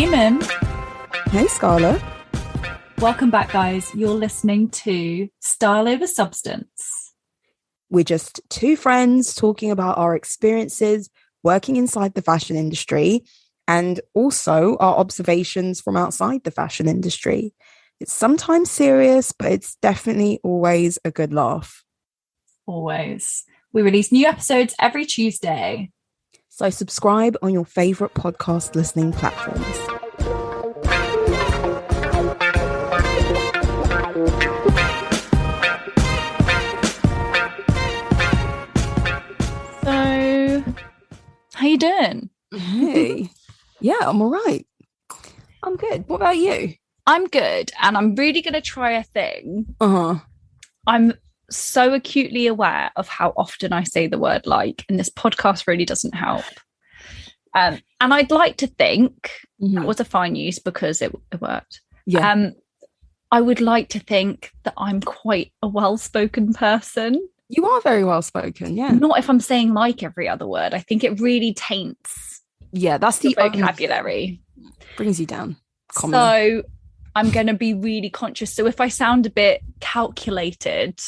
Hey, Mim. Hey, Scarlett. Welcome back, guys. You're listening to Style Over Substance. We're just two friends talking about our experiences working inside the fashion industry and also our observations from outside the fashion industry. It's sometimes serious, but it's definitely always a good laugh. Always. We release new episodes every Tuesday. So subscribe on your favourite podcast listening platforms. So, how you doing? Hey. Yeah, I'm all right. I'm good. What about you? I'm good, and I'm really going to try a thing. I'm so acutely aware of how often I say the word like, and this podcast really doesn't help. And I'd like to think that was a fine use because it worked. Yeah. I would like to think that I'm quite a well-spoken person. You are very well-spoken, yeah. Not if I'm saying like every other word. I think it really taints that's the vocabulary. Brings you down. So I'm going to be really conscious. So if I sound a bit calculated,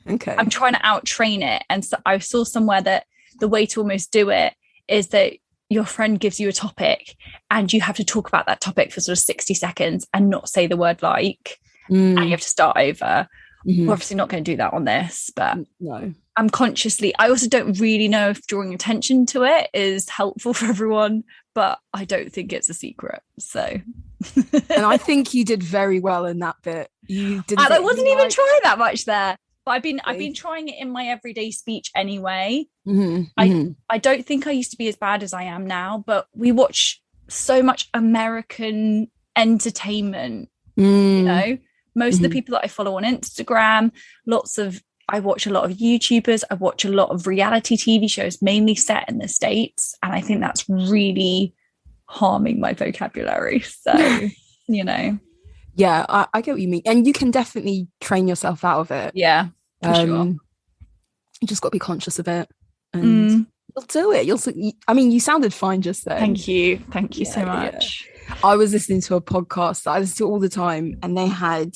okay, I'm trying to out-train it. And so I saw somewhere that the way to almost do it is that your friend gives you a topic and you have to talk about that topic for sort of 60 seconds and not say the word like, and you have to start over. We're obviously not going to do that on this, but no. I'm consciously, I also don't really know if drawing attention to it is helpful for everyone, but I don't think it's a secret. So, and I think you did very well in that bit. You didn't. I wasn't even trying that much there, but I've been trying it in my everyday speech anyway. I don't think I used to be as bad as I am now, but we watch so much American entertainment, you know. Most of the people that I follow on Instagram, I watch a lot of YouTubers, I watch a lot of reality TV shows, mainly set in the States. And I think that's really harming my vocabulary. So, you know. Yeah, I get what you mean. And you can definitely train yourself out of it. Yeah, for sure. You just got to be conscious of it. And you'll do it. You sounded fine just then. Thank you. Thank you so much. Yeah. I was listening to a podcast that I listen to all the time, and they had,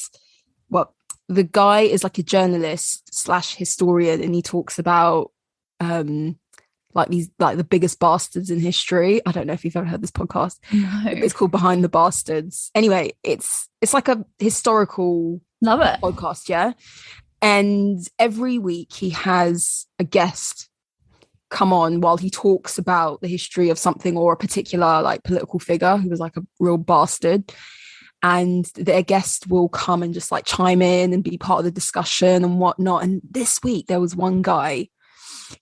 the guy is like a journalist / historian, and he talks about the biggest bastards in history. I don't know if you've ever heard this podcast. No. It's called Behind the Bastards. Anyway, it's like a historical podcast, yeah. And every week he has a guest come on while he talks about the history of something or a particular like political figure who was like a real bastard, and their guest will come and just like chime in and be part of the discussion and whatnot. And this week there was one guy,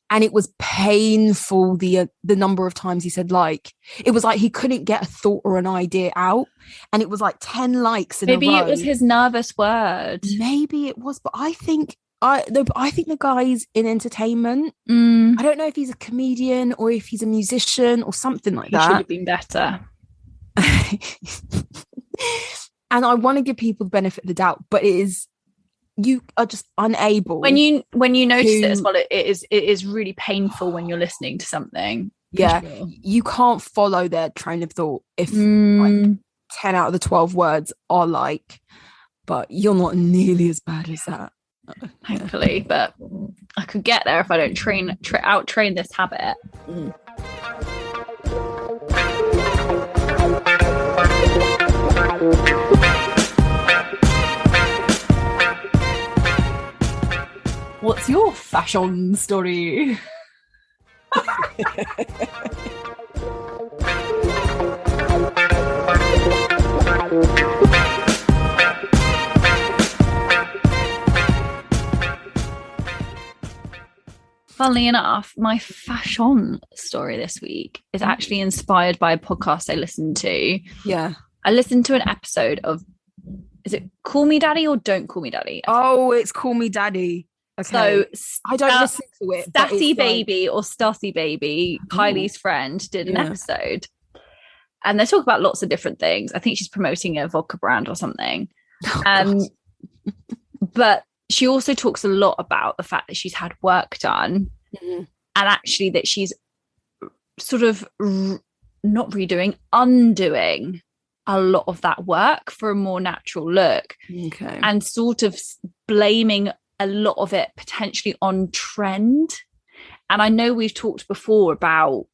and it was painful the number of times he said like. It was like he couldn't get a thought or an idea out, and it was like 10 likes in a row. Maybe it was his nervous word. Maybe it was, but I think the guy's in entertainment. I don't know if he's a comedian or if he's a musician or something like that. He should have been better. And I want to give people the benefit of the doubt, but you are just unable. When you notice it as well, it is really painful when you're listening to something. Yeah, sure. You can't follow their train of thought if like 10 out of the 12 words are like, but you're not nearly as bad as that. Thankfully, but I could get there if I don't out-train this habit. What's your fashion story? Funnily enough, my fashion story this week is actually inspired by a podcast I listened to. Yeah. I listened to an episode of, is it Call Me Daddy or Don't Call Me Daddy? Oh, it's Call Me Daddy. Okay. So I don't listen to it. Stassi Baby or Stassi Baby, Kylie's friend, did an episode. And they talk about lots of different things. I think she's promoting a vodka brand or something. But she also talks a lot about the fact that she's had work done and actually that she's sort of not redoing, undoing a lot of that work for a more natural look. Okay. And sort of blaming a lot of it potentially on trend. And I know we've talked before about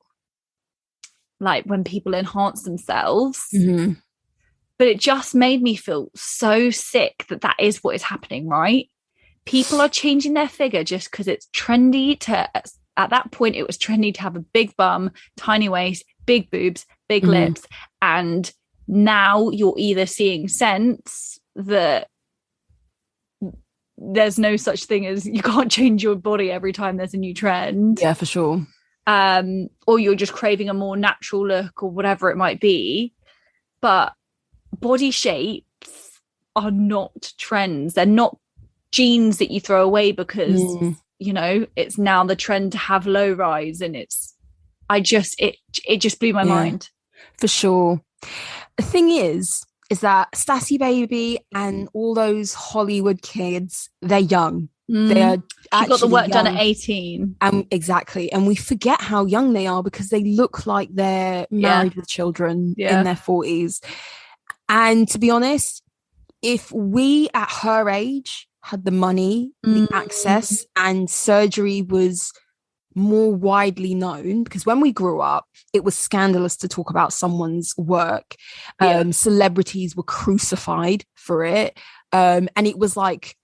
like when people enhance themselves, but it just made me feel so sick that is what is happening, right? People are changing their figure just because it's trendy at that point, it was trendy to have a big bum, tiny waist, big boobs, big lips. And now you're either seeing sense that there's no such thing as you can't change your body every time there's a new trend. Yeah, for sure. Or you're just craving a more natural look or whatever it might be. But body shapes are not trends. They're not jeans that you throw away because it's now the trend to have low rise, and it just blew my mind. For sure. The thing is that Stassi Baby and all those Hollywood kids, they're young. They are she got the work young. done at 18. Exactly. And we forget how young they are because they look like they're married with children in their 40s. And to be honest, if we at her age had the money, the access, and surgery was more widely known, because when we grew up, it was scandalous to talk about someone's work. Celebrities were crucified for it. And it was like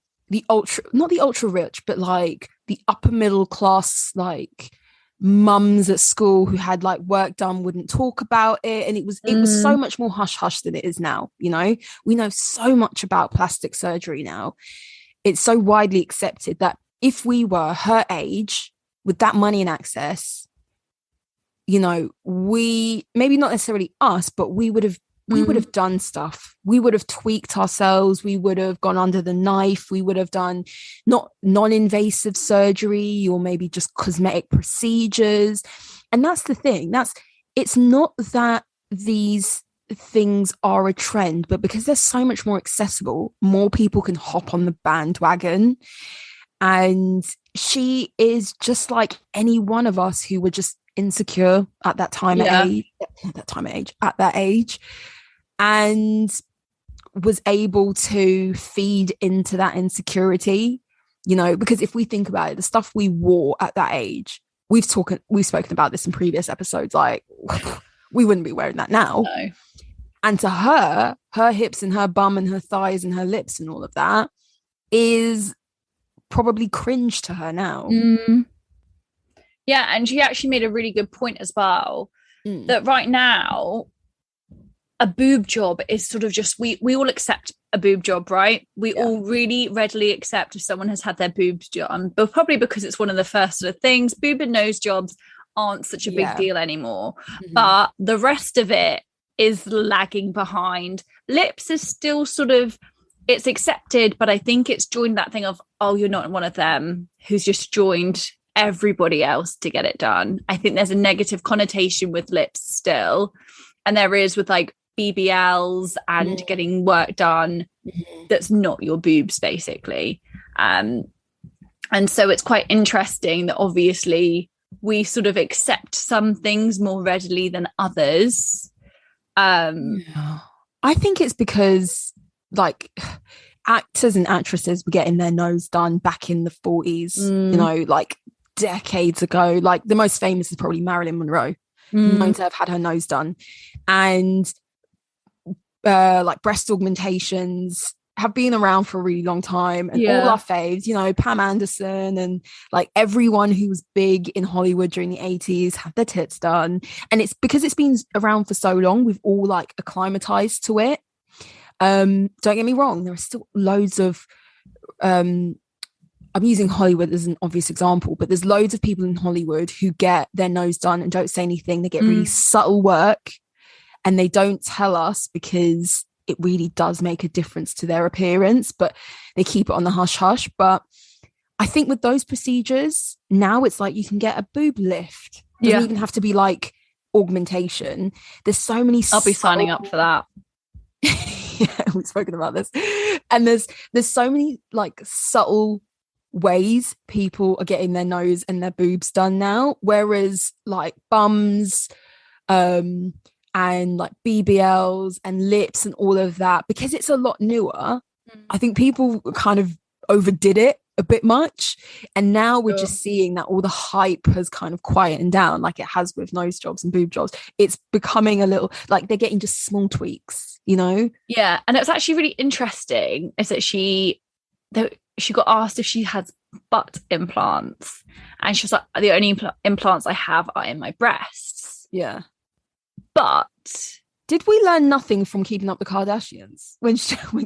not the ultra rich, but like the upper middle class, like mums at school who had like work done wouldn't talk about it. And it was so much more hush hush than it is now. You know, we know so much about plastic surgery now. It's so widely accepted that if we were her age with that money and access, you know, we maybe not necessarily us, but we would have done stuff. We would have tweaked ourselves. We would have gone under the knife. We would have done not non-invasive surgery or maybe just cosmetic procedures. And that's the thing. It's not that these things are a trend, but because they're so much more accessible, more people can hop on the bandwagon. And she is just like any one of us who were just insecure at that time at that age, and was able to feed into that insecurity, you know, because if we think about it, the stuff we wore at that age, we've spoken about this in previous episodes, like we wouldn't be wearing that now. No. And to her hips and her bum and her thighs and her lips and all of that is probably cringe to her now. Yeah, and she actually made a really good point as well, that right now a boob job is sort of just, we all accept a boob job, right? We all really readily accept if someone has had their boobs done, but probably because it's one of the first sort of things. Boob and nose jobs aren't such a big deal anymore, but the rest of it is lagging behind. Lips is still sort of, it's accepted, but I think it's joined that thing of, oh, you're not one of them who's just joined everybody else to get it done. I think there's a negative connotation with lips still, and there is with like BBLs and getting work done that's not your boobs, basically. And so it's quite interesting that obviously we sort of accept some things more readily than others. I think it's because like actors and actresses were getting their nose done back in the 40s, you know, like decades ago. Like the most famous is probably Marilyn Monroe, known to have had her nose done. And like breast augmentations have been around for a really long time, and all our faves, you know, Pam Anderson and like everyone who was big in Hollywood during the 80s have their tits done. And it's because it's been around for so long, we've all like acclimatized to it. Don't get me wrong, there are still loads of I'm using Hollywood as an obvious example, but there's loads of people in Hollywood who get their nose done and don't say anything. They get really subtle work and they don't tell us because it really does make a difference to their appearance, but they keep it on the hush hush. But I think with those procedures now, it's like you can get a boob lift. It doesn't even have to be like augmentation. There's so many. I'll be signing up for that. We've spoken about this, and there's so many like subtle ways people are getting their nose and their boobs done now, whereas like bums, and like BBLs and lips and all of that, because it's a lot newer. I think people kind of overdid it a bit much, and now we're just seeing that all the hype has kind of quietened down, like it has with nose jobs and boob jobs. It's becoming a little like they're getting just small tweaks, you know? Yeah, and it was actually really interesting is that she got asked if she has butt implants, and she was like, the only implants I have are in my breasts. Yeah, but did we learn nothing from Keeping Up the Kardashians when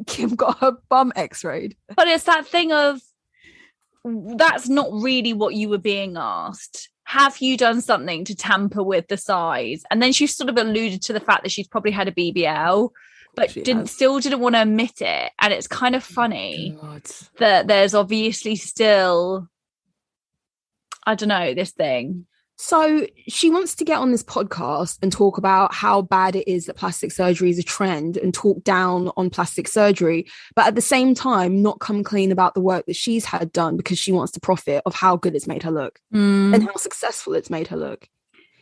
Kim got her bum x-rayed? But it's that thing of, that's not really what you were being asked. Have you done something to tamper with the size? And then she sort of alluded to the fact that she's probably had a BBL, but still didn't want to admit it. And it's kind of funny that there's obviously still, I don't know, this thing. So she wants to get on this podcast and talk about how bad it is that plastic surgery is a trend and talk down on plastic surgery, but at the same time not come clean about the work that she's had done, because she wants to profit of how good it's made her look and how successful it's made her look.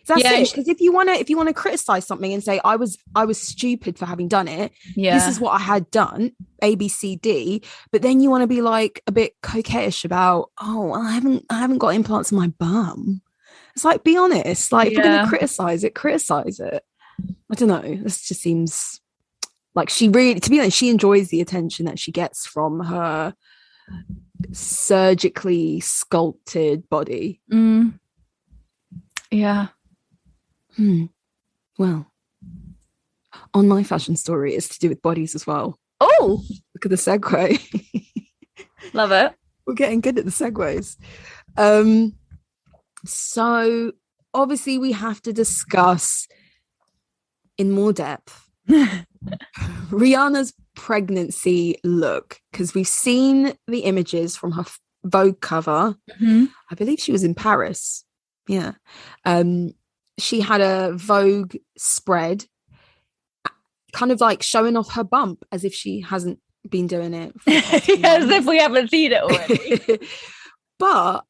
So that's it. Because if you want to criticize something and say I was stupid for having done it, this is what I had done, A, B, C, D, but then you want to be like a bit coquettish about, oh, I haven't got implants in my bum. It's like, be honest. Like, if you're going to criticize it. I don't know. This just seems like she really, to be honest, she enjoys the attention that she gets from her surgically sculpted body. Yeah. Well, on my fashion story is to do with bodies as well. Oh, look at the segue. Love it. We're getting good at the segues. So obviously we have to discuss in more depth Rihanna's pregnancy look, because we've seen the images from her Vogue cover. I believe she was in Paris. Yeah. She had a Vogue spread kind of like showing off her bump as if she hasn't been doing it as if we haven't seen it already. But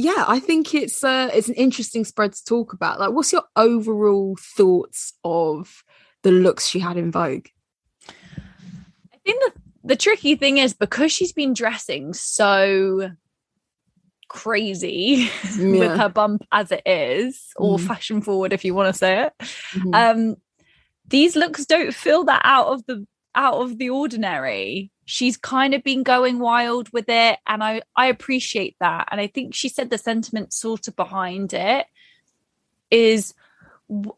yeah, I think it's an interesting spread to talk about. Like, what's your overall thoughts of the looks she had in Vogue? I think the tricky thing is, because she's been dressing so crazy with her bump as it is, or fashion forward if you want to say it, these looks don't feel that out of the ordinary. She's kind of been going wild with it, and I appreciate that. And I think she said the sentiment sort of behind it is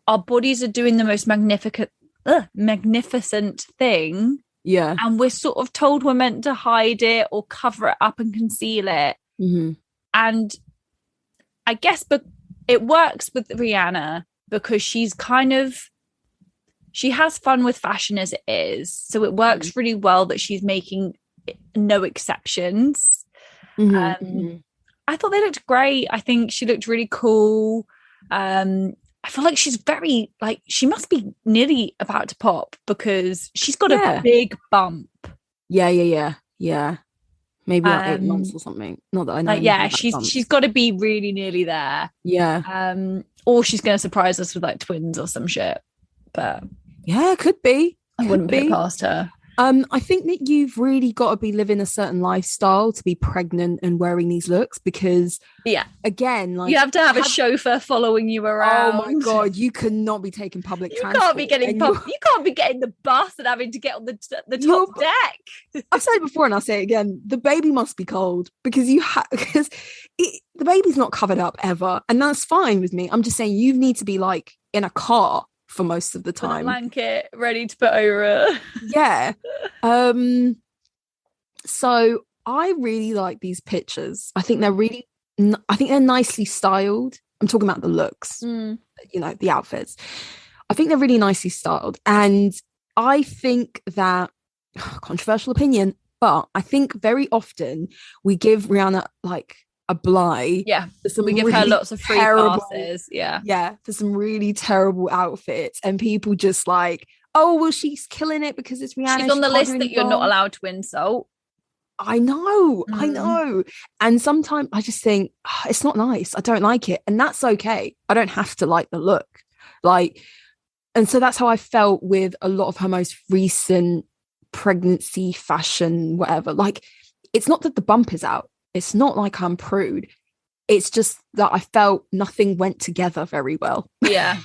our bodies are doing the most magnificent thing. Yeah. And we're sort of told we're meant to hide it or cover it up and conceal it. And I guess it works with Rihanna because she's kind of, she has fun with fashion as it is. So it works really well that she's making no exceptions. I thought they looked great. I think she looked really cool. I feel like she's very, like, she must be nearly about to pop because she's got a big bump. Yeah. Maybe like 8 months or something. Not that I know. Like, she's got to be really nearly there. Yeah. Or she's going to surprise us with like twins or some shit. But yeah, could be. I wouldn't put it past her. I think that you've really got to be living a certain lifestyle to be pregnant and wearing these looks, because again, like, you have to have a chauffeur following you around. Oh my god, you cannot be taking public transport. You can't be getting the bus and having to get on the top deck. I've said it before and I'll say it again. The baby must be cold because the baby's not covered up ever, and that's fine with me. I'm just saying you need to be like in a car for most of the time, with a blanket ready to put over it. Yeah. So I really like these pictures. I think they're nicely styled. I'm talking about the looks, the outfits. I think they're really nicely styled, and I think that, controversial opinion, but I think very often we give Rihanna like a blight. Yeah, so we give her lots of free passes. Yeah, for some really terrible outfits, and people just like, oh well, she's killing it because it's Rihanna. She's on the list that you're not allowed to insult. I know. And sometimes I just think it's not nice. I don't like it. And that's okay. I don't have to like the look. Like, and so that's how I felt with a lot of her most recent pregnancy fashion, whatever. Like, it's not that the bump is out. It's not like I'm prude. It's just that I felt nothing went together very well. Yeah.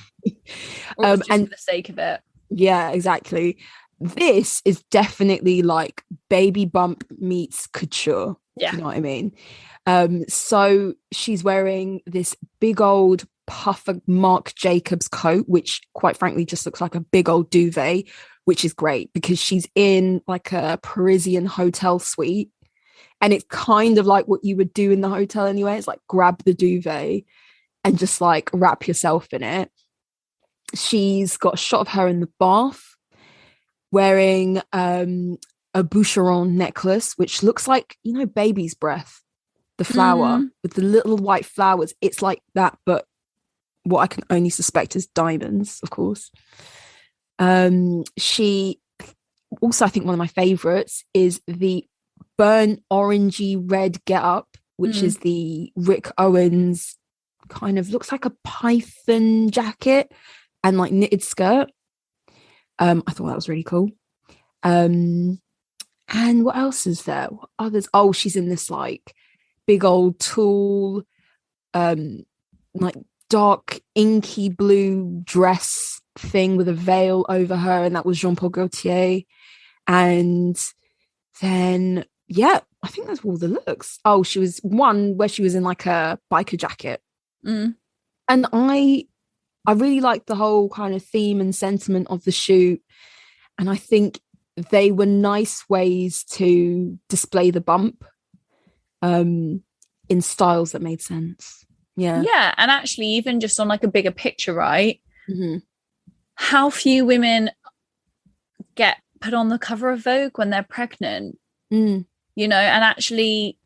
Or just and for the sake of it. Yeah, exactly. This is definitely like baby bump meets couture. Yeah. You know what I mean? So she's wearing this big old puffer Marc Jacobs coat, which quite frankly just looks like a big old duvet, which is great because she's in like a Parisian hotel suite. And it's kind of like what you would do in the hotel anyway. It's like grab the duvet and just like wrap yourself in it. She's got a shot of her in the bath wearing a Boucheron necklace, which looks like, you know, baby's breath, the flower with the little white flowers. It's like that, but what I can only suspect is diamonds, of course. She also, I think one of my favorites is the burnt orangey red get up, which is the Rick Owens kind of looks like a python jacket and like knitted skirt. I thought that was really cool. And what else is there? What others? Oh, she's in this like big old tulle, like dark inky blue dress thing with a veil over her, and that was Jean Paul Gaultier. And then yeah, I think that's all the looks. Oh, she was one where she was in like a biker jacket. And I really liked the whole kind of theme and sentiment of the shoot. And I think they were nice ways to display the bump in styles that made sense. Yeah. Yeah. And actually, even just on like a bigger picture, right? How few women get put on the cover of Vogue when they're pregnant, you know, and actually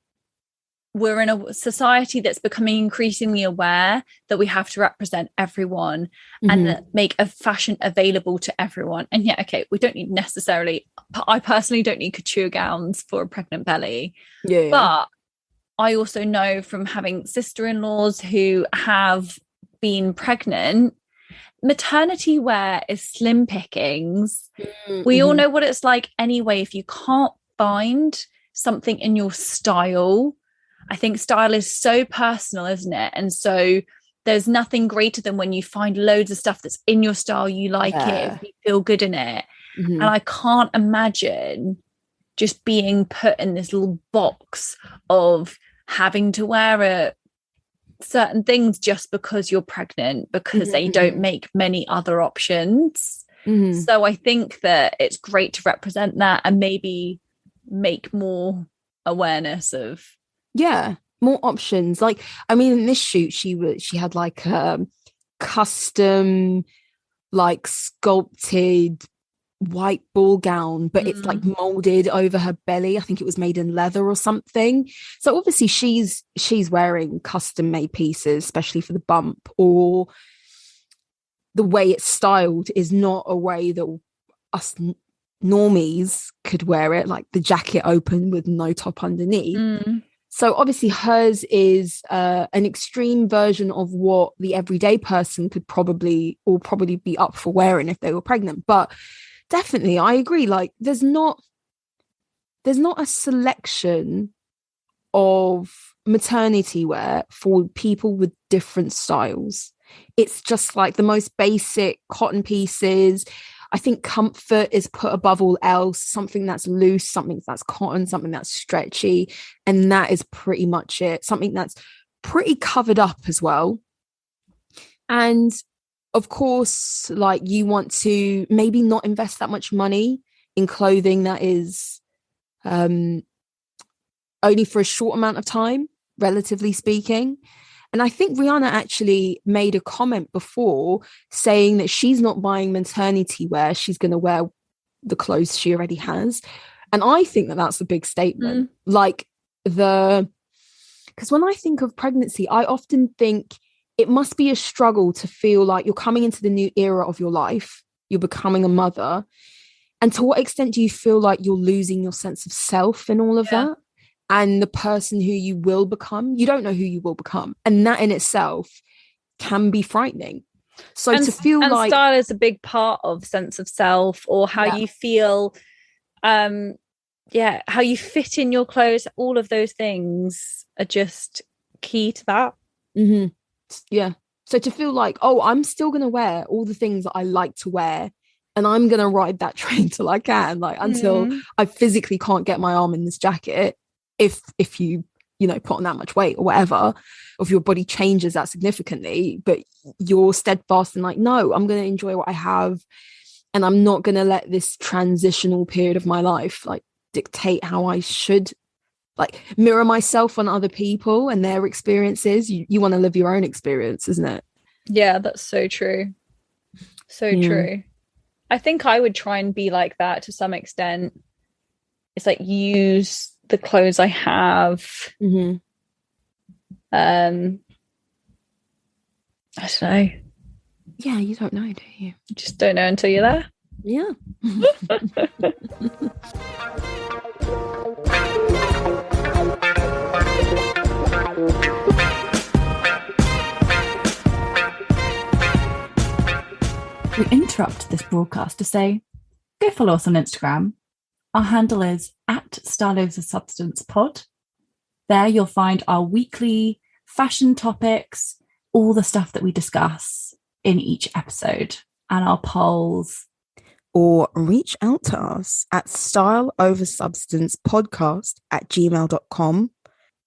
we're in a society that's becoming increasingly aware that we have to represent everyone and make a fashion available to everyone. And yeah, okay, we don't need necessarily, I personally don't need couture gowns for a pregnant belly. Yeah. But I also know from having sister-in-laws who have been pregnant, maternity wear is slim pickings. We all know what it's like anyway. If you can't find something in your style, I think style is so personal, isn't it? And so there's nothing greater than when you find loads of stuff that's in your style, you like it, you feel good in it. And I can't imagine just being put in this little box of having to wear certain things just because you're pregnant, because they don't make many other options. So I think that it's great to represent that and maybe make more awareness of more options. Like, I mean, in this shoot she had like custom like sculpted white ball gown, but it's like molded over her belly. I think it was made in leather or something. So obviously she's wearing custom made pieces, especially for the bump, or the way it's styled is not a way that us normies could wear it, like the jacket open with no top underneath. So obviously hers is an extreme version of what the everyday person could probably be up for wearing if they were pregnant. But definitely, I agree. Like, there's not a selection of maternity wear for people with different styles. It's just like the most basic cotton pieces. I think comfort is put above all else. Something that's loose, something that's cotton, something that's stretchy, and that is pretty much it. Something that's pretty covered up as well. And of course, like, you want to maybe not invest that much money in clothing that is only for a short amount of time, relatively speaking. And I think Rihanna actually made a comment before saying that she's not buying maternity wear. She's going to wear the clothes she already has. And I think that that's a big statement. Like, because when I think of pregnancy, I often think it must be a struggle to feel like you're coming into the new era of your life. You're becoming a mother. And to what extent do you feel like you're losing your sense of self in all of that? And the person who you will become, you don't know who you will become. And that in itself can be frightening. So to feel like style is a big part of sense of self, or how you feel, how you fit in your clothes, all of those things are just key to that. Mm-hmm. Yeah. So to feel like, oh, I'm still going to wear all the things that I like to wear, and I'm going to ride that train till I can, like until I physically can't get my arm in this jacket. If you put on that much weight or whatever, or if your body changes that significantly, but you're steadfast and like, no, I'm going to enjoy what I have, and I'm not going to let this transitional period of my life like dictate how I should like mirror myself on other people and their experiences. You want to live your own experience, isn't it? Yeah, that's so true. So true. I think I would try and be like that to some extent. It's like use the clothes I have. Mm-hmm. I don't know. Yeah, you don't know, do you? You just don't know until you're there. Yeah. We interrupt this broadcast to say, go follow us on Instagram. Our handle is @StyleOverSubstance pod. There you'll find our weekly fashion topics, all the stuff that we discuss in each episode, and our polls. Or reach out to us at StyleOverSubstancePodcast@gmail.com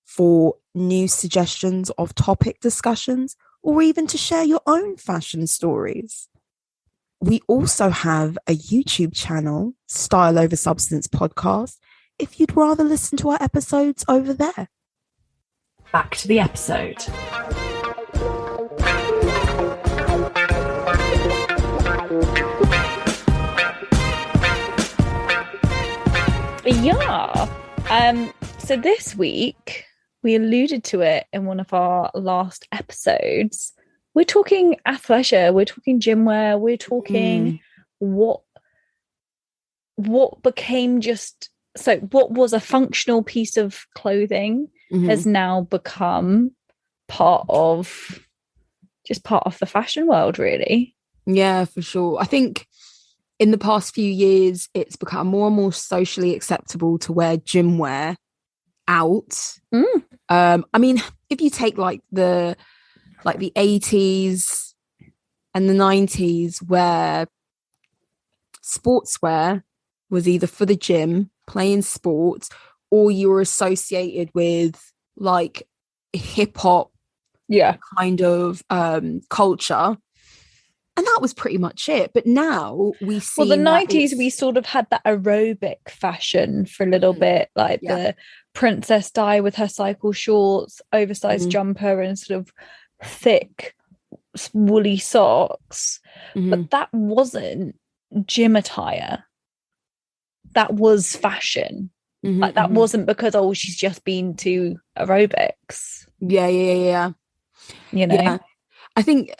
for new suggestions of topic discussions, or even to share your own fashion stories. We also have a YouTube channel, Style Over Substance Podcast, if you'd rather listen to our episodes over there. Back to the episode. Yeah. So this week, we alluded to it in one of our last episodes. We're talking athleisure, we're talking gym wear, we're talking what became what was a functional piece of clothing has now become part of the fashion world, really. Yeah, for sure. I think in the past few years, it's become more and more socially acceptable to wear gym wear out. I mean, if you take like the 80s and the 90s, where sportswear was either for the gym, playing sports, or you were associated with like hip hop kind of culture. And that was pretty much it. But now we see... Well, the 90s, we sort of had that aerobic fashion for a little bit, like the Princess Di with her cycle shorts, oversized jumper, and sort of thick woolly socks. But that wasn't gym attire. That was fashion. Like that wasn't because she's just been to aerobics. Yeah. You know? Yeah. I think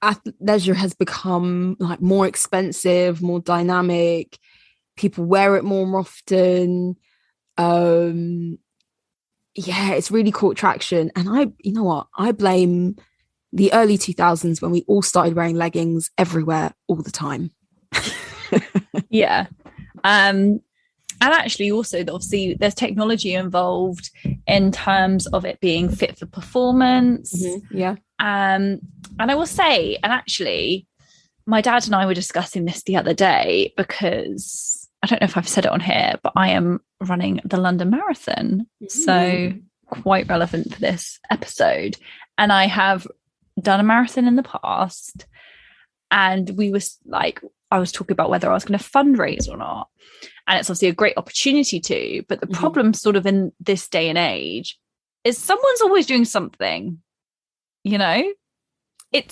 athleisure has become like more expensive, more dynamic. People wear it more often. It's really caught traction. And you know what? I blame the early 2000s when we all started wearing leggings everywhere all the time. Yeah. And actually also, obviously, there's technology involved in terms of it being fit for performance. Yeah. And I will say, and actually, my dad and I were discussing this the other day, because I don't know if I've said it on here, but I am running the London Marathon. So quite relevant for this episode. And I have done a marathon in the past. And I was talking about whether I was going to fundraise or not. And it's obviously a great opportunity to, but the problem sort of in this day and age is someone's always doing something, you know? Do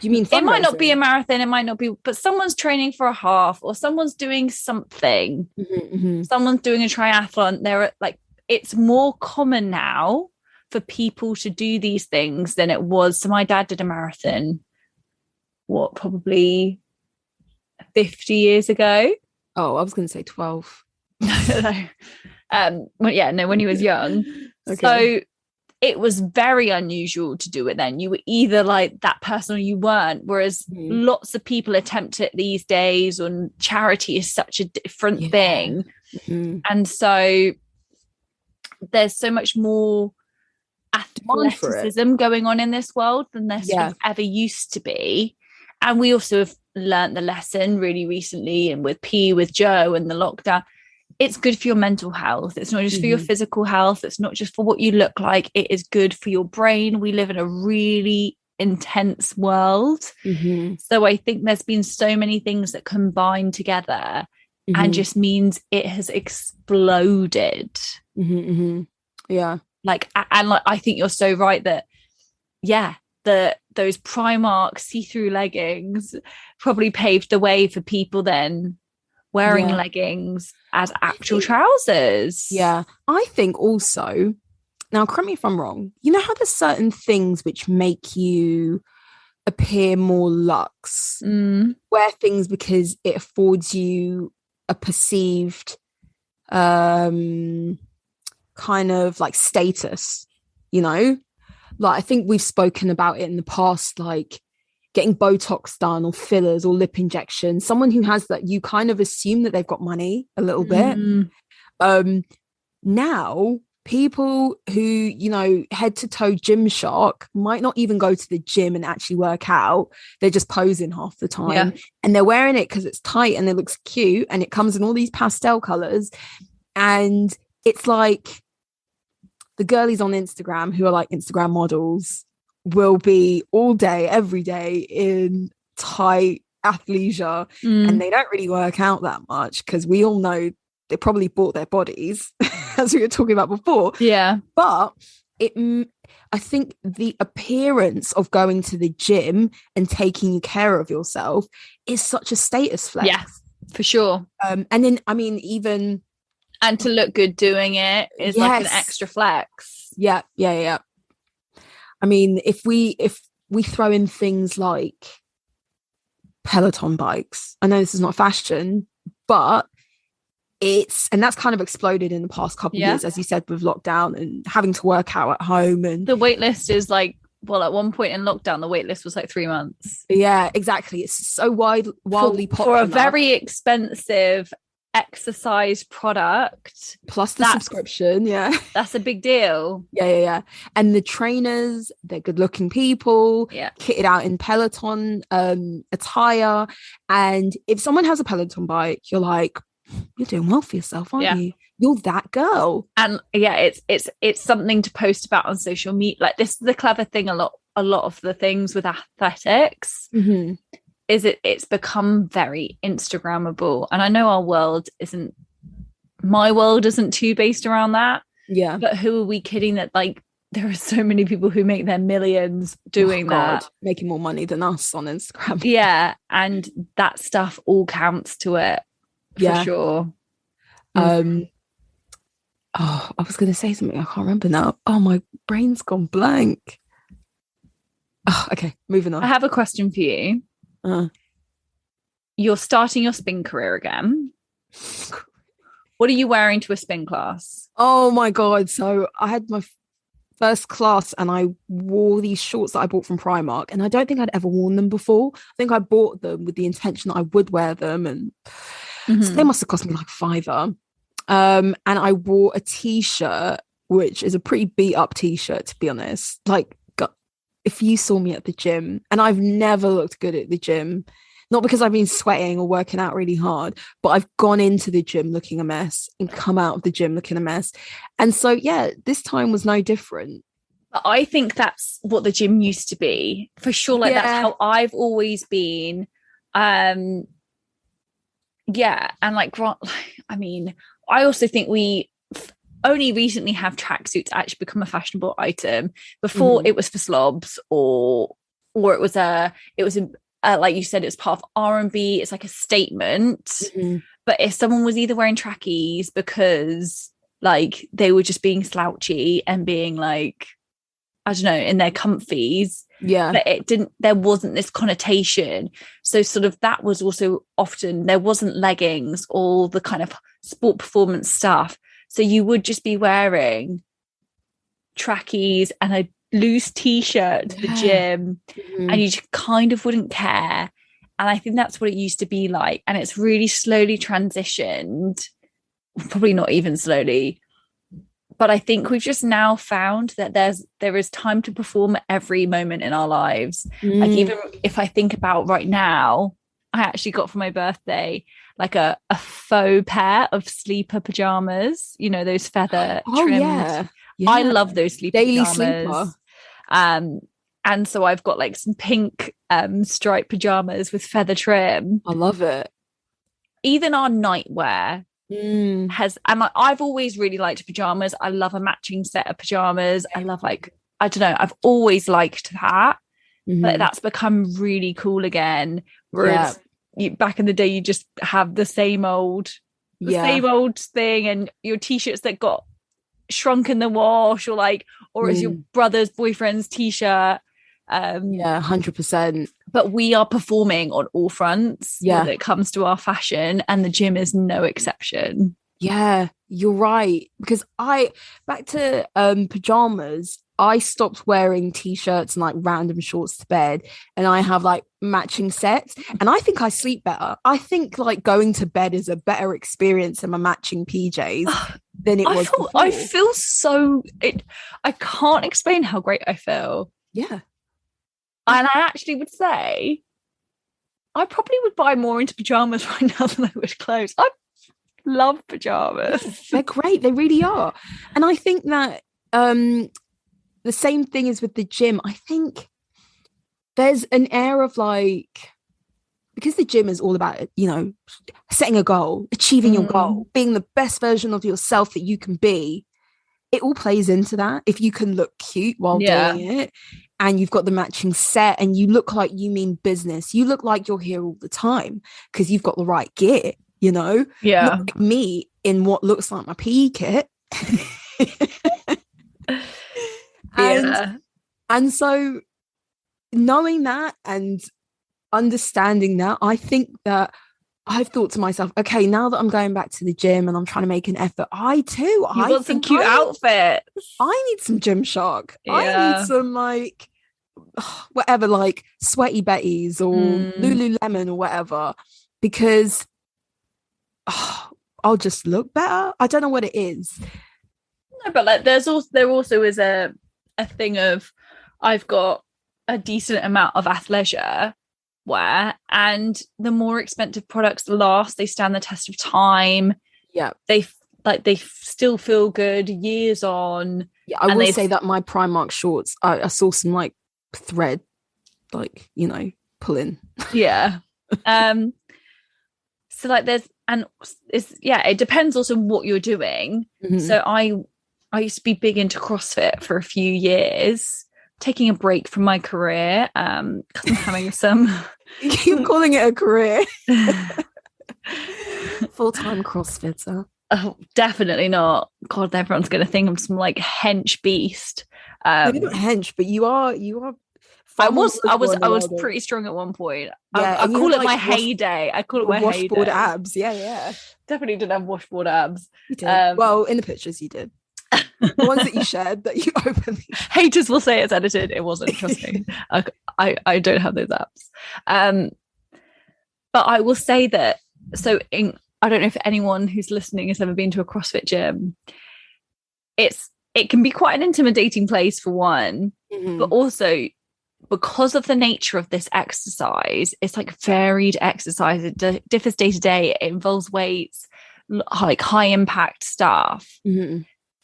you mean fundraising? It might not be a marathon, it might not be, but someone's training for a half, or someone's doing something. Someone's doing a triathlon. It's more common now for people to do these things than it was. So my dad did a marathon, probably 50 years ago. Oh, I was going to say 12. Well, yeah, no, when he was young. Okay. So it was very unusual to do it then. You were either like that person or you weren't. Whereas lots of people attempt it these days, and charity is such a different thing. And so there's so much more athleticism going on in this world than there sort of ever used to be. And we also have learned the lesson really recently, and with Joe and the lockdown, it's good for your mental health. It's not just for your physical health. It's not just for what you look like. It is good for your brain. We live in a really intense world. So I think there's been so many things that combine together and just means it has exploded. Yeah. Like, and like, I think you're so right that, those Primark see-through leggings probably paved the way for people then wearing leggings as actual trousers. Yeah. I think also, now correct me if I'm wrong, you know how there's certain things which make you appear more luxe? Wear things because it affords you a perceived kind of like status, you know? Like, I think we've spoken about it in the past, like getting Botox done or fillers or lip injections. Someone who has that, you kind of assume that they've got money a little bit. Now, people who, you know, head to toe Gymshark might not even go to the gym and actually work out. They're just posing half the time. And they're wearing it because it's tight and it looks cute and it comes in all these pastel colors. And it's like, the girlies on Instagram who are like Instagram models will be all day, every day in tight athleisure, and they don't really work out that much because we all know they probably bought their bodies, as we were talking about before. Yeah. But I think the appearance of going to the gym and taking care of yourself is such a status flex. Yeah, for sure. And then, I mean, even... And to look good doing it is like an extra flex. Yeah. I mean, if we throw in things like Peloton bikes, I know this is not fashion, but and that's kind of exploded in the past couple of years, as you said, with lockdown and having to work out at home. And the wait list is like, well, at one point in lockdown, the wait list was like 3 months. Yeah, exactly. It's so wildly popular. For a very expensive exercise product plus the subscription, that's a big deal. Yeah. And the trainers, they're good looking people, kitted out in Peloton attire. And if someone has a Peloton bike, you're like, you're doing well for yourself, aren't you? You're that girl. And it's something to post about on social media. Like, this is the clever thing, a lot of the things with athletics is it's become very Instagrammable. And I know my world isn't too based around that. Yeah. But who are we kidding that, like, there are so many people who make their millions doing that. Making more money than us on Instagram. Yeah. And that stuff all counts to it for sure. I was going to say something. I can't remember now. Oh, my brain's gone blank. Oh, okay, moving on. I have a question for you. You're starting your spin career again. What are you wearing to a spin class? Oh my god, so I had my first class and I wore these shorts that I bought from Primark, and I don't think I'd ever worn them before. I think I bought them with the intention that I would wear them, and so they must have cost me like £5. And I wore a t-shirt, which is a pretty beat up t-shirt, to be honest. Like, if you saw me at the gym, and I've never looked good at the gym, not because I've been sweating or working out really hard, but I've gone into the gym looking a mess and come out of the gym looking a mess. And so, this time was no different. I think that's what the gym used to be, for sure. Like, that's how I've always been. And like, I mean, I also think we only recently have tracksuits actually become a fashionable item. Before it was for slobs, or it was like you said, it's part of R&B. It's like a statement. But if someone was either wearing trackies because like they were just being slouchy and being like, I don't know, in their comfies. Yeah. But there wasn't this connotation. So sort of that was also often, there wasn't leggings or the kind of sport performance stuff. So you would just be wearing trackies and a loose t-shirt to the gym, and you just kind of wouldn't care. And I think that's what it used to be like. And it's really slowly transitioned, probably not even slowly, but I think we've just now found that there is time to perform at every moment in our lives. Like, even if I think about right now, I actually got for my birthday like a faux pair of sleeper pajamas, you know, those feather trimmed. Yeah. I love those sleeper daily pajamas. Sleeper. And so I've got like some pink striped pajamas with feather trim. I love it. Even our nightwear I've always really liked pajamas. I love a matching set of pajamas. I love, like, I don't know, I've always liked that. But that's become really cool again. Whereas back in the day, you just have the same old thing, and your t-shirts that got shrunk in the wash, or as your brother's boyfriend's t-shirt. 100%. But we are performing on all fronts when it comes to our fashion, and the gym is no exception. Yeah, you're right. Because back to pajamas, I stopped wearing t-shirts and like random shorts to bed, and I have like matching sets, and I think I sleep better. I think like going to bed is a better experience in my matching PJs than it was before. I feel so I can't explain how great I feel. Yeah. And I actually would say I probably would buy more into pajamas right now than I would clothes. I love pajamas. They're great. They really are. And I think that the same thing is with the gym. I think there's an air of like, because the gym is all about, you know, setting a goal, achieving your goal, being the best version of yourself that you can be. It all plays into that. If you can look cute while doing it, and you've got the matching set, and you look like you mean business, you look like you're here all the time because you've got the right gear, you know? Yeah. Not like me in what looks like my PE kit. And so knowing that and understanding that, I think that I've thought to myself, okay, now that I'm going back to the gym and I'm trying to make an effort, I want some cute outfits. I need some Gymshark. I need some like whatever, like Sweaty Betty's or Lululemon or whatever, because I'll just look better. I don't know what it is. No, but like there also is a thing of, I've got a decent amount of athleisure wear, and the more expensive products last, they stand the test of time. They still feel good years on. I will say that my Primark shorts, I saw some like thread, like, you know, pulling. So like it depends also on what you're doing. So I used to be big into CrossFit for a few years, taking a break from my career because I'm having some you keep calling it a career. Full-time CrossFitter. Oh, definitely not. God, everyone's going to think I'm some like hench beast. You're not hench, but you are. I was pretty strong at one point. I call it my heyday. I call it my washboard heyday. Abs. Yeah. Definitely didn't have washboard abs. You did. Well, in the pictures you did. The ones that you shared, that you openly. Haters will say it's edited. It wasn't. Trust me. I don't have those apps. But I will say that. So I don't know if anyone who's listening has ever been to a CrossFit gym. It can be quite an intimidating place for one, but also because of the nature of this exercise, it's like varied exercise. It differs day to day. It involves weights, like high impact stuff.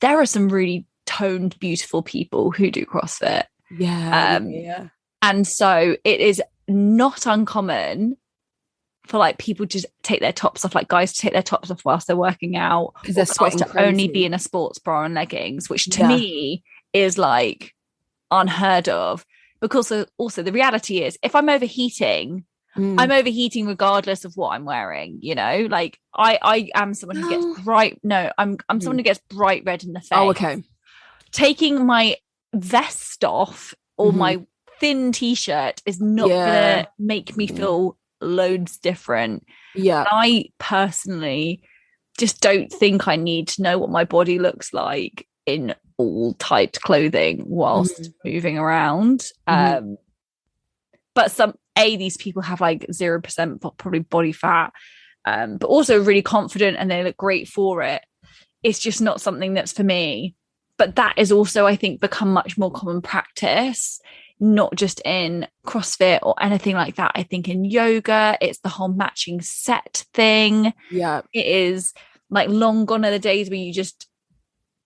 There are some really toned, beautiful people who do CrossFit. And so it is not uncommon for like people to take their tops off, like guys to take their tops off whilst they're working out, because they're sweating to crazy. Only be in a sports bra and leggings, which to me is like unheard of. Because also the reality is, if I'm overheating, I'm overheating regardless of what I'm wearing, you know. Like I am someone who gets bright. No, I'm someone who gets bright red in the face. Oh, okay. Taking my vest off or my thin t-shirt is not gonna make me feel loads different. I personally just don't think I need to know what my body looks like in all tight clothing whilst moving around. But these people have like 0% probably body fat, but also really confident and they look great for it. It's just not something that's for me. But that is also, I think, become much more common practice, not just in CrossFit or anything like that. I think in yoga, it's the whole matching set thing. Yeah. It is like long gone are the days where you just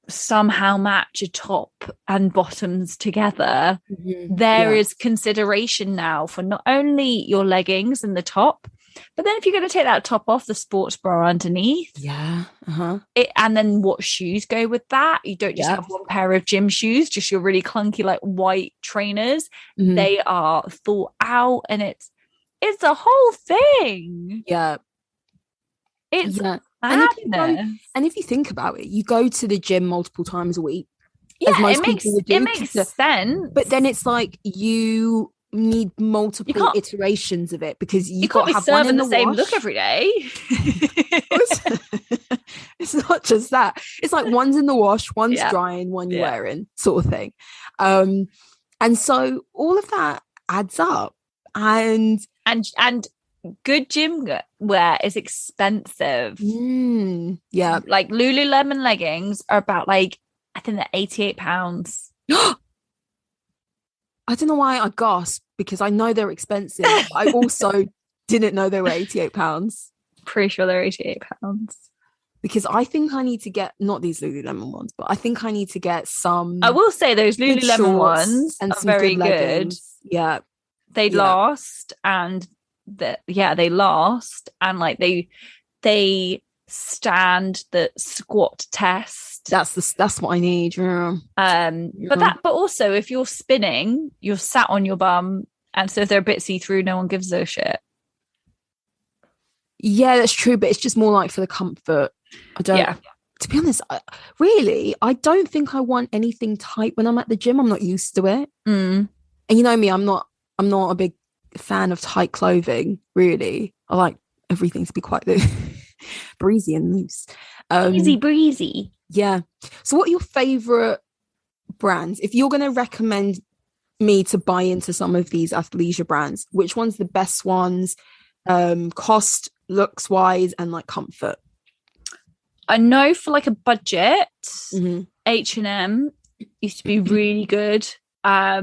somehow match a top and bottoms together. There is consideration now for not only your leggings and the top, but then if you're going to take that top off, the sports bra underneath, and then what shoes go with that. You don't just have one pair of gym shoes, just your really clunky like white trainers. They are thought out, and it's a whole thing. It's and if you think about it, you go to the gym multiple times a week. It makes sense. But then it's like you need multiple iterations of it because you can't be have serving the same look every day. It's not just that. It's like one's in the wash, one's drying, one you're wearing, sort of thing. And so all of that adds up, and good gym wear is expensive. Like Lululemon leggings are about like, I think they're £88. I don't know why I gasped because I know they're expensive. I also didn't know they were £88. Pretty sure they're £88. Because I think I need to get, not these Lululemon ones, but I think I need to get some. I will say those Lululemon ones and are very good. Yeah. They last, and they last, and like they stand the squat test. That's what I need. But also if you're spinning, you're sat on your bum, and so if they're a bit see-through, no one gives a shit. Yeah, that's true, but it's just more like for the comfort. To be honest, I don't think I want anything tight when I'm at the gym. I'm not used to it. And you know me, I'm not a big fan of tight clothing, really. I like everything to be quite breezy and loose. Breezy. Yeah. So what are your favorite brands? If you're going to recommend me to buy into some of these athleisure brands, which one's the best ones, cost, looks wise, and like comfort? I know for like a budget, H&M used to be really good. I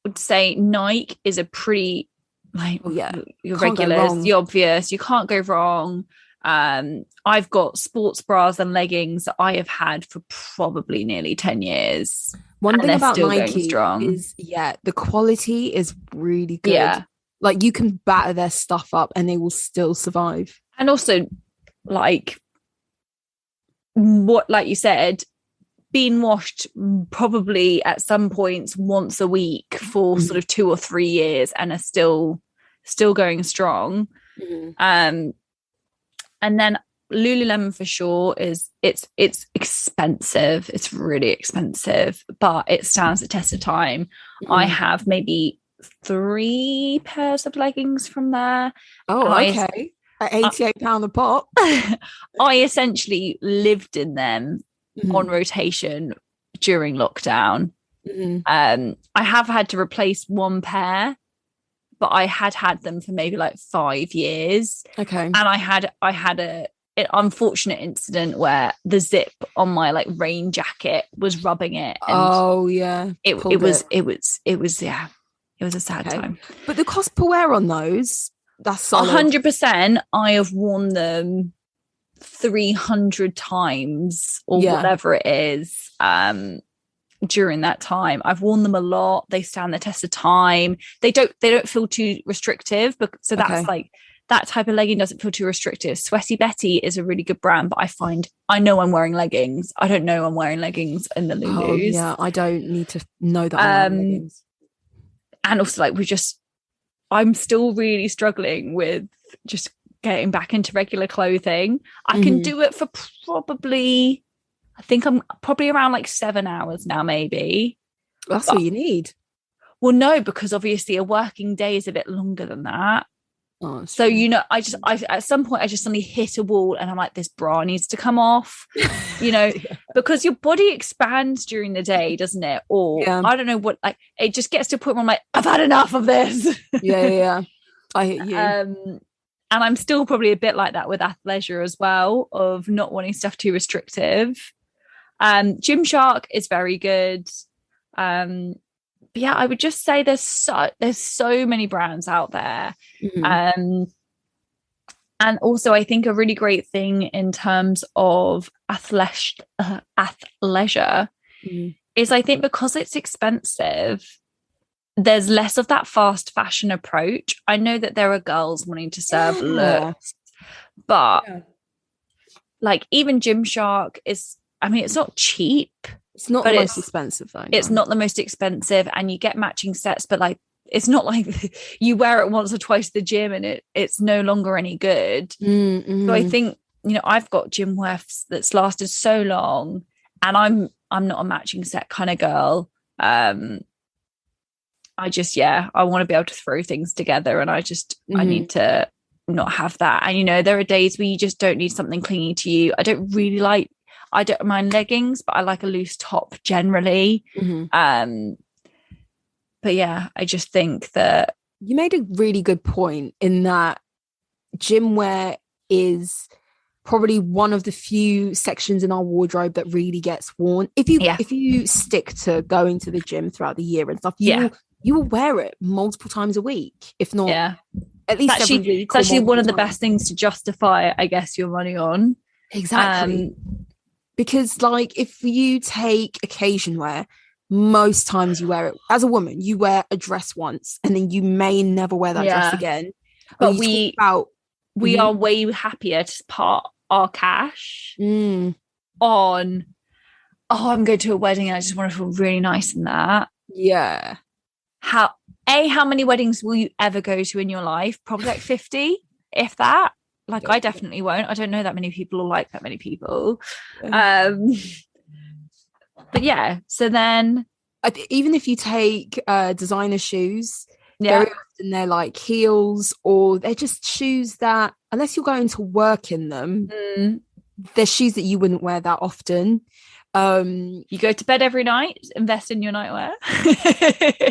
would say Nike is a pretty, like, your regulars, the obvious, you can't go wrong. I've got sports bras and leggings that I have had for probably nearly 10 years. One thing about Nike is the quality is really good. Like you can batter their stuff up and they will still survive. And also, like you said, being washed probably at some points once a week for sort of 2 or 3 years and are still going strong. And then Lululemon for sure it's expensive. It's really expensive, but it stands the test of time. I have maybe 3 pairs of leggings from there. Okay. At £88 a pop. I essentially lived in them on rotation during lockdown. I have had to replace 1 pair, but I had them for maybe like 5 years. Okay. And I had an unfortunate incident where the zip on my like rain jacket was rubbing it. And it was a sad time. But the cost per wear on those, that's solid. 100%. I have worn them 300 times or whatever it is during that time. I've worn them a lot. They stand the test of time. They don't feel too restrictive, but so that's like that type of legging doesn't feel too restrictive. Sweaty Betty is a really good brand, but I know I'm wearing leggings. I don't know I'm wearing leggings in the Lulus. I don't need to know that I'm wearing leggings. And also like I'm still really struggling with just getting back into regular clothing. I can do it for probably I think I'm probably around like 7 hours now, maybe. That's all you need. Well, no, because obviously a working day is a bit longer than that. Oh, so true. You know, I at some point I just suddenly hit a wall and I'm like, this bra needs to come off, you know, because your body expands during the day, doesn't it? Or I don't know what, like, it just gets to a point where I'm like, I've had enough of this. Yeah. I hit you. And I'm still probably a bit like that with athleisure as well, of not wanting stuff too restrictive. Gymshark is very good. But yeah, I would just say there's so many brands out there. And also I think a really great thing in terms of athleisure is, I think because it's expensive, there's less of that fast fashion approach. I know that there are girls wanting to serve looks, but like even Gymshark is, I mean, it's not cheap. It's not the most expensive though. It's not the most expensive, and you get matching sets, but like it's not like you wear it once or twice at the gym and it's no longer any good. So I think, you know, I've got gym wear that's lasted so long, and I'm not a matching set kind of girl. I want to be able to throw things together, and I need to not have that. And you know, there are days where you just don't need something clingy to you. I don't mind leggings, but I like a loose top generally. But yeah, I just think that you made a really good point in that gym wear is probably one of the few sections in our wardrobe that really gets worn. If you stick to going to the gym throughout the year and stuff, you will wear it multiple times a week, if not at least every week. It's actually one of the best things to justify, I guess, your money on. Exactly. Because like if you take occasion wear, most times you wear it as a woman, you wear a dress once and then you may never wear that dress again. But we are way happier to part our cash on, I'm going to a wedding and I just want to feel really nice in that. Yeah. How many weddings will you ever go to in your life? Probably like 50, if that. Like, I definitely won't. I don't know that many people or like that many people. But yeah, so then even if you take designer shoes, very often they're like heels, or they're just shoes that, unless you're going to work in them, they're shoes that you wouldn't wear that often. You go to bed every night, invest in your nightwear.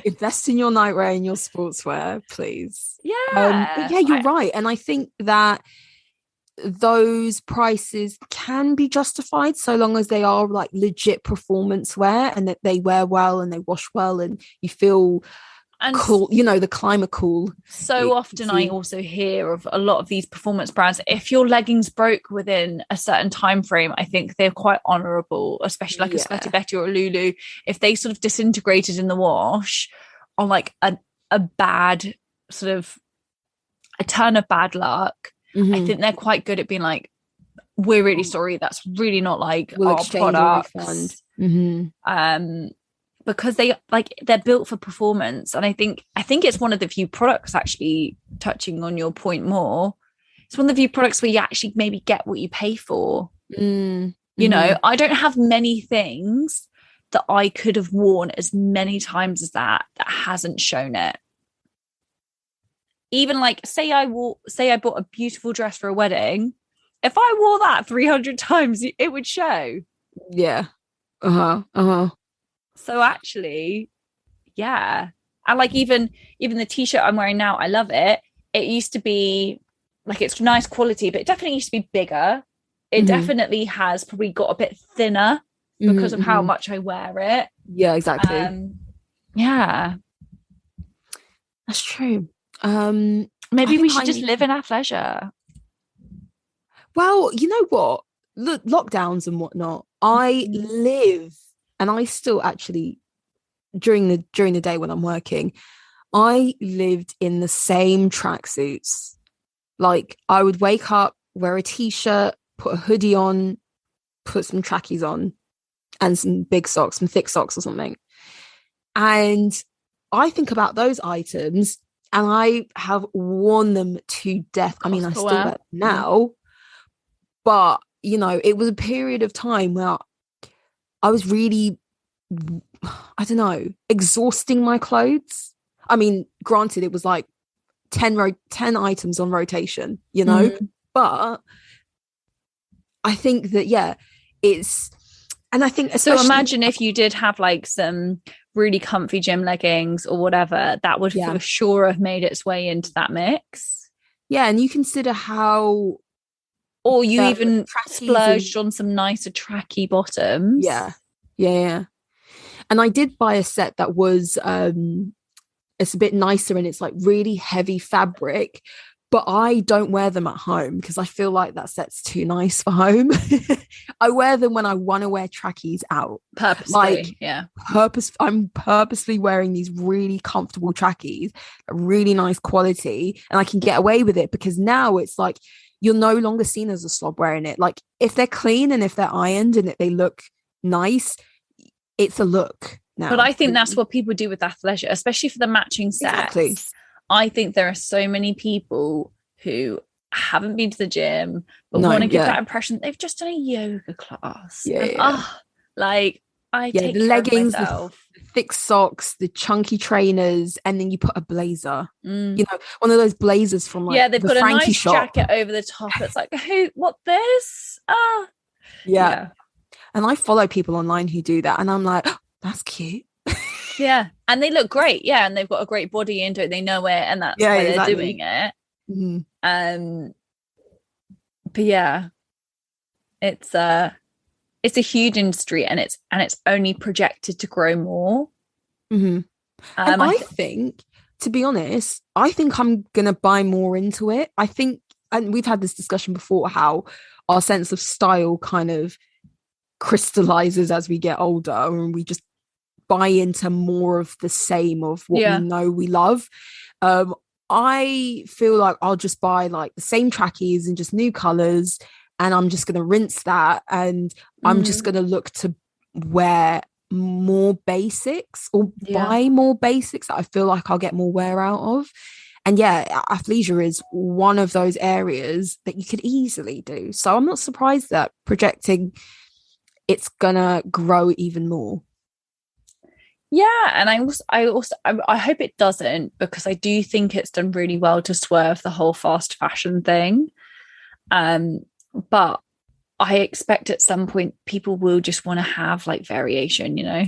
Invest in your nightwear and your sportswear, please. Yeah. But yeah, you're right. And I think that those prices can be justified so long as they are like legit performance wear and that they wear well and they wash well and you feel cool, you know, the climate cool. So often I also hear of a lot of these performance brands, if your leggings broke within a certain time frame, I think they're quite honorable, especially like a Sweaty Betty or a Lulu. If they sort of disintegrated in the wash on like a bad sort of a turn of bad luck, I think they're quite good at being like, we're really sorry, that's really not like we'll our products. Because they're built for performance. And I think it's one of the few products, actually touching on your point more, it's one of the few products where you actually maybe get what you pay for. You know, I don't have many things that I could have worn as many times as that hasn't shown it. Even like, say I bought a beautiful dress for a wedding. If I wore that 300 times, it would show. Yeah. So actually, yeah. And like even the t-shirt I'm wearing now, I love it. It used to be like, it's nice quality, but it definitely used to be bigger. It definitely has probably got a bit thinner because of how much I wear it. Yeah, exactly. Yeah. That's true. Maybe we should just live in athleisure. Well, you know what? Look, lockdowns and whatnot. I live, and I still actually during the day when I'm working, I lived in the same tracksuits. Like I would wake up, wear a t-shirt, put a hoodie on, put some trackies on, and some big socks, some thick socks or something. And I think about those items. And I have worn them to death. I mean, I still wear them now. But, you know, it was a period of time where I was really, I don't know, exhausting my clothes. I mean, granted, it was like 10 items on rotation, you know, but I think that, yeah, and I think so imagine if you did have like some really comfy gym leggings or whatever, that would for sure have made its way into that mix. Yeah, and you consider how, or you even splurged on some nicer tracky bottoms. Yeah. And I did buy a set that was it's a bit nicer and it's like really heavy fabric, but I don't wear them at home because I feel like that set's too nice for home. I wear them when I want to wear trackies out. Purposely, I'm purposely wearing these really comfortable trackies, really nice quality, and I can get away with it because now it's like you're no longer seen as a slob wearing it. Like if they're clean and if they're ironed and if they look nice, it's a look now. But I think that's what people do with athleisure, especially for the matching sets. Exactly. I think there are so many people who haven't been to the gym but want to give that impression they've just done a yoga class. I take the leggings, care of myself. The thick socks, the chunky trainers, and then you put a blazer. You know, one of those blazers from like they've got Frankie a nice shop. Jacket over the top. It's like, hey, what this? Yeah. And I follow people online who do that, and I'm like, oh, that's cute. Yeah, and they look great. Yeah, and they've got a great body into it. They know it, and that's why they're doing it. But yeah, it's a huge industry, and it's only projected to grow more. And I think, to be honest, I think I'm gonna buy more into it. I think, and we've had this discussion before, how our sense of style kind of crystallizes as we get older, and we just buy into more of the same of what we know we love. I feel like I'll just buy like the same trackies and just new colors, and I'm just going to rinse that, and I'm just going to look to wear more basics or buy more basics that I feel like I'll get more wear out of. And athleisure is one of those areas that you could easily do. So I'm not surprised that projecting it's gonna grow even more. Yeah, and I hope it doesn't, because I do think it's done really well to swerve the whole fast fashion thing. But I expect at some point people will just want to have like variation, you know.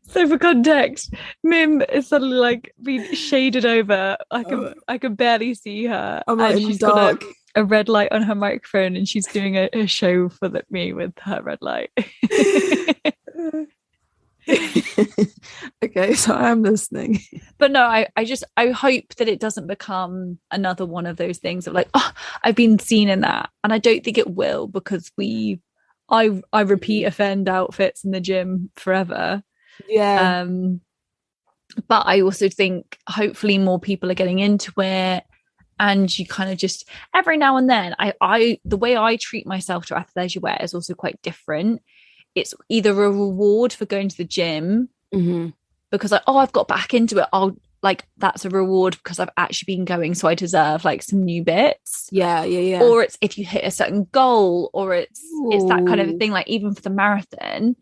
So for context, Mim is suddenly like being shaded over. I can barely see her. And she's got a red light on her microphone, and she's doing a show for me with her red light. Okay, so I'm listening. But no, I hope that it doesn't become another one of those things of like, oh, I've been seen in that. And I don't think it will, because I repeat offend outfits in the gym forever. Yeah. But I also think hopefully more people are getting into it. And you kind of just every now and then, the way I treat myself to athleisure wear is also quite different. It's either a reward for going to the gym, because I've got back into it. That's a reward because I've actually been going, so I deserve like some new bits. Yeah. Or it's if you hit a certain goal, or it's that kind of a thing. Like even for the marathon,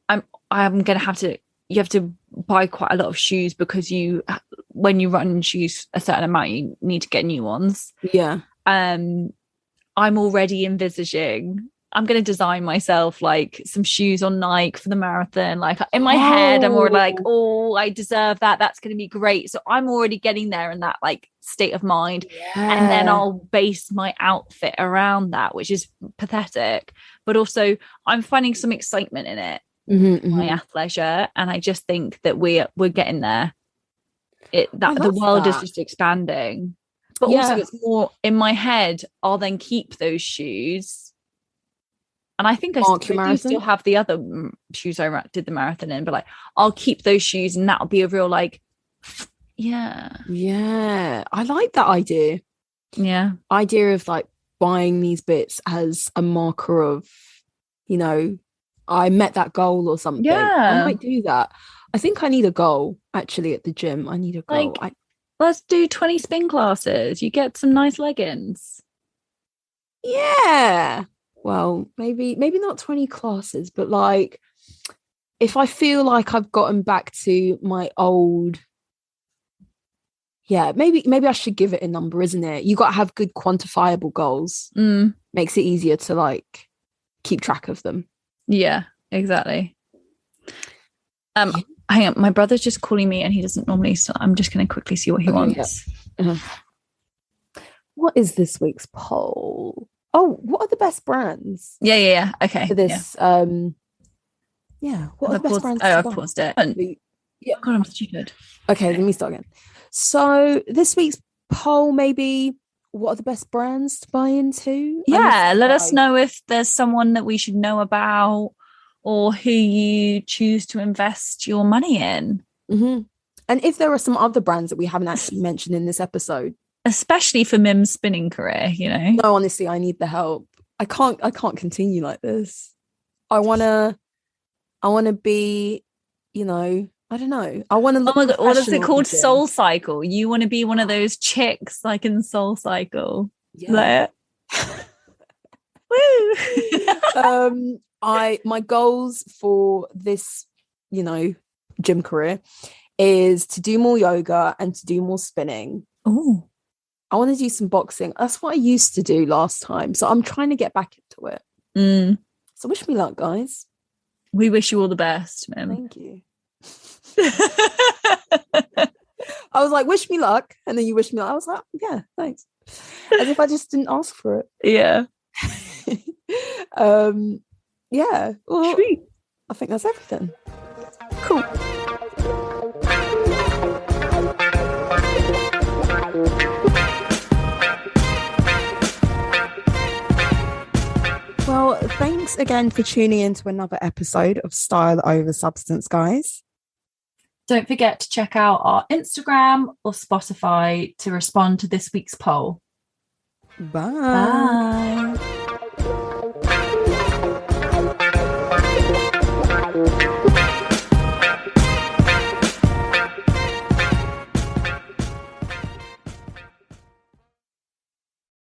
I'm gonna have to. You have to buy quite a lot of shoes, because when you run shoes a certain amount, you need to get new ones. Yeah. I'm already envisaging I'm going to design myself like some shoes on Nike for the marathon. Like in my head, I'm already like, oh, I deserve that. That's going to be great. So I'm already getting there in that like state of mind. Yeah. And then I'll base my outfit around that, which is pathetic. But also I'm finding some excitement in it, my athleisure. And I just think that we're getting there. The world is just expanding. But also it's more in my head, I'll then keep those shoes. And I think I still have the other shoes I did the marathon in, but like I'll keep those shoes, and that'll be a real like, yeah. I like that idea. Yeah, idea of like buying these bits as a marker of, you know, I met that goal or something. Yeah, I might do that. I think I need a goal actually at the gym. I need a goal. Like, let's do 20 spin classes. You get some nice leggings. Yeah. well, maybe not 20 classes, but like if I feel like I've gotten back to my old, maybe I should give it a number, isn't it? You got to have good quantifiable goals. Makes it easier to like keep track of them. Yeah, exactly. Hang on, my brother's just calling me and he doesn't normally, so I'm just going to quickly see what he wants. Yeah. What is this week's poll? Oh, what are the best brands? Yeah. Okay. For this, what are the best brands? I've paused it. Yeah. God, I'm stupid. Okay, let me start again. So this week's poll, maybe, what are the best brands to buy into? Yeah, let us know if there's someone that we should know about or who you choose to invest your money in. And if there are some other brands that we haven't actually mentioned in this episode. Especially for Mim's spinning career, you know. No, honestly, I need the help. I can't continue like this. I wanna be, you know, I don't know. I want to look. Oh my God, what is it called? Soul Cycle. You want to be one of those chicks like in Soul Cycle. Yeah. Woo. My goals for this, you know, gym career is to do more yoga and to do more spinning. Oh. I want to do some boxing. That's what I used to do last time. So I'm trying to get back into it. So wish me luck, guys. We wish you all the best, Mim. Thank you. I was like, wish me luck. And then you wish me luck. I was like, yeah, thanks. As if I just didn't ask for it. Yeah. Yeah. Well, sweet. I think that's everything. Cool. Well, thanks again for tuning in to another episode of Style Over Substance, guys. Don't forget to check out our Instagram or Spotify to respond to this week's poll. Bye. Bye.